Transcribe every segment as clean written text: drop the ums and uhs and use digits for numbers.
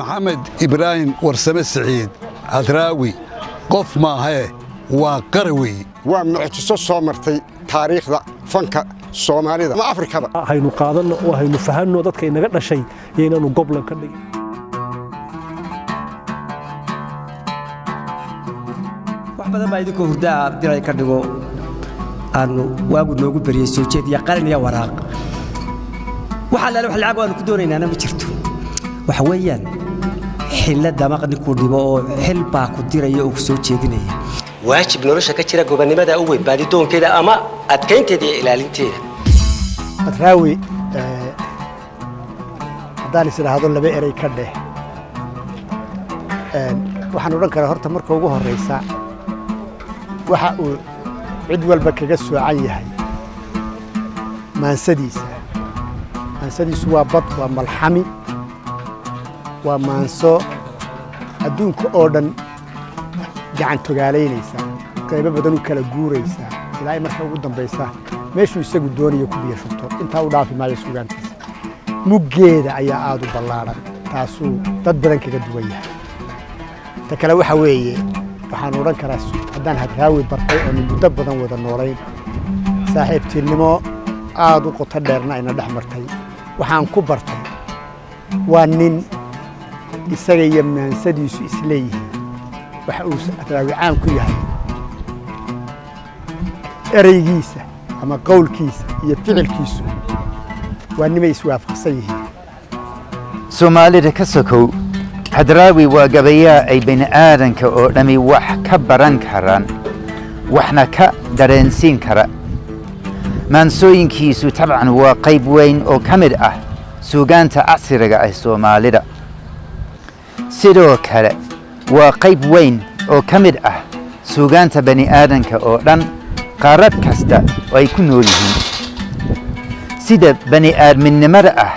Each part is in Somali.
محمد إبراهيم ورسمة سعيد هدراوي قف ما هي وقروي ومعجزة صومرتي تاريخ ذا فنك الصومالي ذا ما أفريقيا هاي نقاضنا وهاي نفهمنا ذاتك إن قدنا شيء ينانو قبلا كني waxbadan baa idinku hurdaa abdiray ka dhigo aanu waagu noogu bariyay soo jeediya qalin iyo waraaq waxa la lacag waan ku doonaynaa ma jirto waxa weeyaan xilada maqni ku dhibo oo xil baa ku diraya oo soo jeedinaya waajib nolosha ka jira gobonimada u weyn baadidoonkeeda ama adkeynteeda iyo ilaalinteeda adraawi hadaan isiraahdo laba eray ka dheh waxaan oran karaa horta marka ugu horeysa waxa uu cid walba kaga soocan yahay maansadiisu waa bad waa malxami waa maanso adduunka oo dhan gacan togaalaynaysa qaybo badan u kala guuraysa ilaa marka ugu dambaysa meeshuu isagu doonayo ku biyashubto intaa u dhaafi maayo suugaantiisa muggeeda ayaa aad u ballaaran taasuu dad badan kaga duwan yahay ta kale waxa weeye waxaan oran karaa haddaan hadraawi bartay oo muddo badan wada noolayn saaxiibtinimo aad u qoto dheerna ayna dhex martay waxaan ku bartay waa nin isaga iyo maansadiisu isleeyihiin waxa uu hadraawi caan ku yahay ereygiisa ama qowlkiisa iyo ficilkiisu waa nimay iswaafaqsan yihiin soomaalida ka sokow hadraawi waa gabayaa ay bini aadanka oo dhami wax ka baran karaan waxna ka dareensiin kara maansooyinkiisu tabcan waa qayb weyn oo ka mid ah suugaanta casriga ah soomaalida sidoo kale waa qayb weyn oo ka mid ah suugaanta bani aadanka oo dhan qaarad kasta oo ay ku nool yihiin sida bani aadminimada ah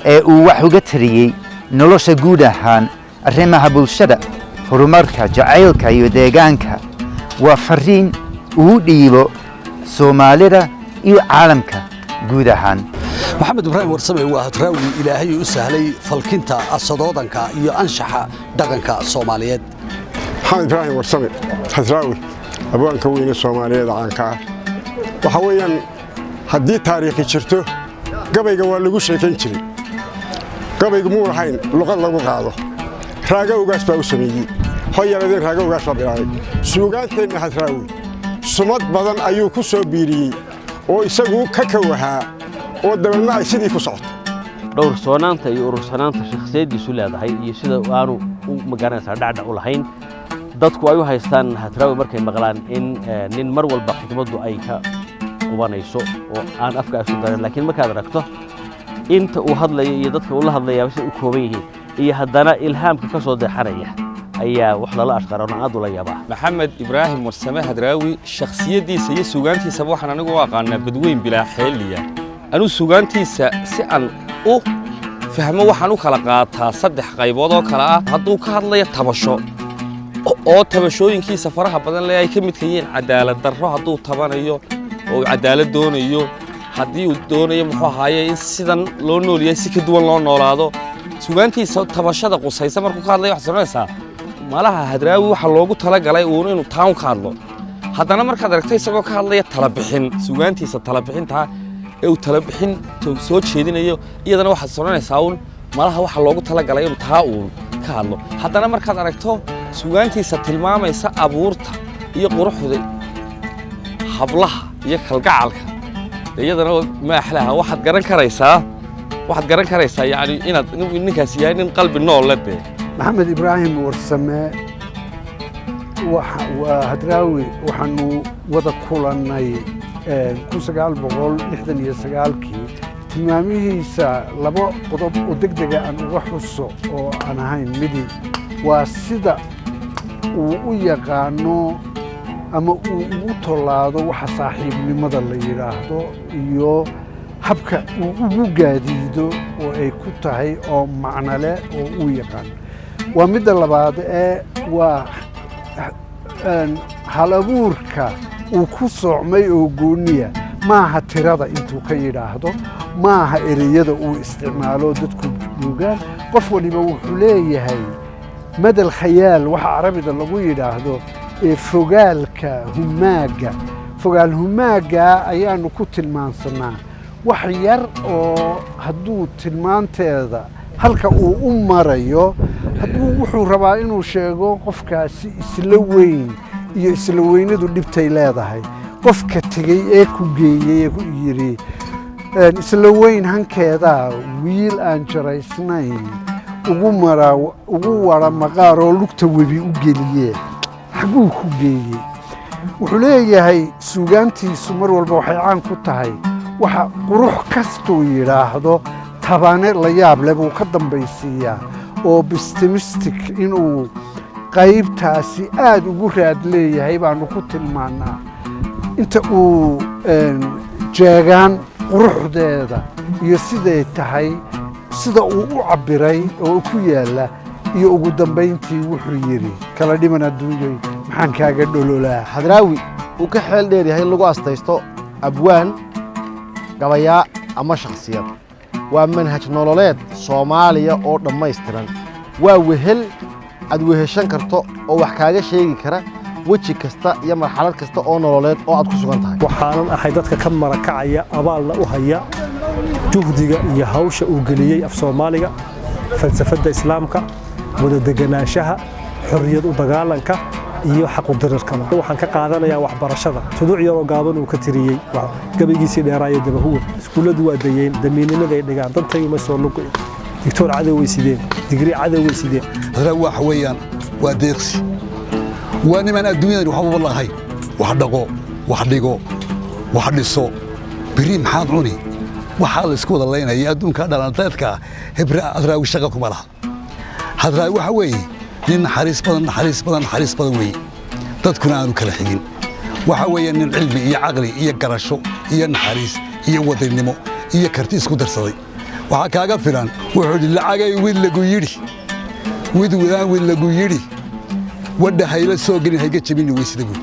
ee uu wax uga tariyey nolosha guud ahaan arrimaha bulshada horumarka jacaylka iyo deegaanka waa fariin uu dhiibo soomaalida iyo caalamka guud ahaan محمد إبراهيم ورسمة وهدراوي إلهي أسهلي فالكنتا الصدودنكا iyo anshaxa dhaqanka Soomaaliyeed محمد إبراهيم ورسمة هدراوي أبوان كوين الصومالية عنك وحويا هدي تاريخي شرته قبل جوال لقوش يكنشري قبل جمهور حين لغة لغة هذا راجع وقاس بوسمي هيا لذي راجع وقاس بيراي سوقان تين هدراوي سمات بدن أيو كسو بيري ويسقو ككوها ودبلنا يسدي كسرت. دور صنانته يور صنانته شخصية يسولي هذا هي يسوده وانو مجانا سردعنا أولهين dadku ay u haystaan hadraawi markay maqlaan in mar walba xikmadu ay ka qubanayso oo aan afka isu darin laakiin markaad aragto inta uu hadlayo iyo dadka uu la hadlayaa si u kooban yihiin iyo haddana ilhaamka ka soo deexanaya ayaa wax lala ashqarana aad u la yaabaa maxamed ibraahim warsame hadraawi shakhsiyadiisa iyo suugaantiisa waxaan anigu u aqaanaa badweyn bilaa xeeliya anu suugaantiisa si aan u fahmo waxaan u kala qaataa saddex qaybood oo kala ah hadduu ka hadlayo tabasho oo tabashooyinkiisa faraha badan leeyahay ka mid yihiin cadaalad darro hadduu tabanayo oo cadaalad doonayo haddii uu doonayo muxuu ahaayay in sidan loo noolyahay si ka duwan loo noolaado suugaantiisa tabashada qusaysa markuu ka hadlayo wax sameeysaa malaha hadraawi waxa loogu tala galay inuu taan ka hadlo haddana markaad aragtay isagoo ka hadlaya tala bixin suugaantiisa tala bixinta ee uu tala bixin soo jeedinayo iyadana waxa sameynaysaa malaha waxa loogu tala galay inuu taa ka hadlo haddana markaad aragto suugaantiisa tilmaamaysa abuurta iyo quruxda hablaha iyo kalgacalka iyadana ma axlaha waxaad garan karaysaa yani inaad ninkaas yahay nin qalbi nool leh محمد إبراهيم ورسمة وهدراوي وحنو وذا كلنا كوسجال بقول لحدن يسجالكي تمامه سا لبا قطب ودقدقة أن وحصو أو أنا هاي مدي وسيدا ويقانو أما وطلعوا وحصاحب لماذا اللي يراهدو يو habka ugu gaadiido oo ay ku tahay oo macna leh oo uu yaqaan waa mid labaad waa hal abuurka uu ku socmay oo gooniya maaha tirada intuu ka yidhaahdo maaha ereyada uu isticmaalo dadku joogaan qof waliba wuxuu leeyahay madal khayaal waxa carabida lagu yidhaahdo ee fogaalka humaaga fogaal humaaga ayaanu ku tilmaansanaa wax yar oo hadduu tilmaanteeda halka uu u marayo hadduu wuxuu rabaa inuu sheego qofkaasi isla weyn iyo isla weynadu dhibtay leedahay qofka tegey ee ku geeyey ee ku yidhi isla weyn hankeeda wiil aan jaraysnayn ugu wara maqaar oo lugta webi u geliyee xaguu ku geeyey wuxuu leeyahay suugaantiisu mar walba waxay caan ku tahay waxa qurux kastuu yidhaahdo tabane la yaab leh buu ka dambaysiiyaa oo optimistic inuu qaybtaasi aad ugu raad leeyahay baanu ku tilmaannaa inta uu jeegaan quruxdeeda iyo siday tahay sida uu u cabbiray oo ku yaalla iyo ugu dambayntii wuxuu yidhi kala dhiman adduunyoy maxaan kaaga dhololaa hadraawi uu ka xeel dheer yahay in lagu astaysto abwaan gabayaa ama shakhsiyad waa manhaj nololeed Soomaaliya oo dhammaystiran waa wehel aad weheshan karto oo wax kaaga sheegi kara weji kasta iyo marxalad kasta oo nololeed oo aad ku sugan tahay waxaan ahay dadka ka marakacaya abaalna u haya juhdiga iyo hawsha uu geliyay af Soomaaliga falsafada islaamka wada deganaanshaha xorriyad u dagaalanka iyo xaq u dirarka waxaan ka qaadanayaa waxbarashada tuduc yar oo gaaban uu ka tiriyay gabaygiisii dheeraayo dabahuwa iskuuladu waa dayeen damiinimada ay dhigaan dantay ma soo lugo دكتور عدوي سيدين دقري عدوي سيدين هذا واحد ويان وديقسي وانا من الدنيا وحب الله هاي واحد دقو واحد دقو واحد الصو بريم حاضروني وحال اسكود الله ينا يادون كذا لانتاتك هبرة أدرى وشقكم لها هذا واحد وي لأن حريص بدن وي تذكر عنه كل حين واحد وي إن العلم هي عقلي هي كرشو هي الحريص هي وطن النمو هي كرتيس كدر صدي waxaa kaaga filan wuxuu lacagay wiil lagu yiri wadaan wiil lagu yiri wada hayla soo gelin hayga jabin weysida buu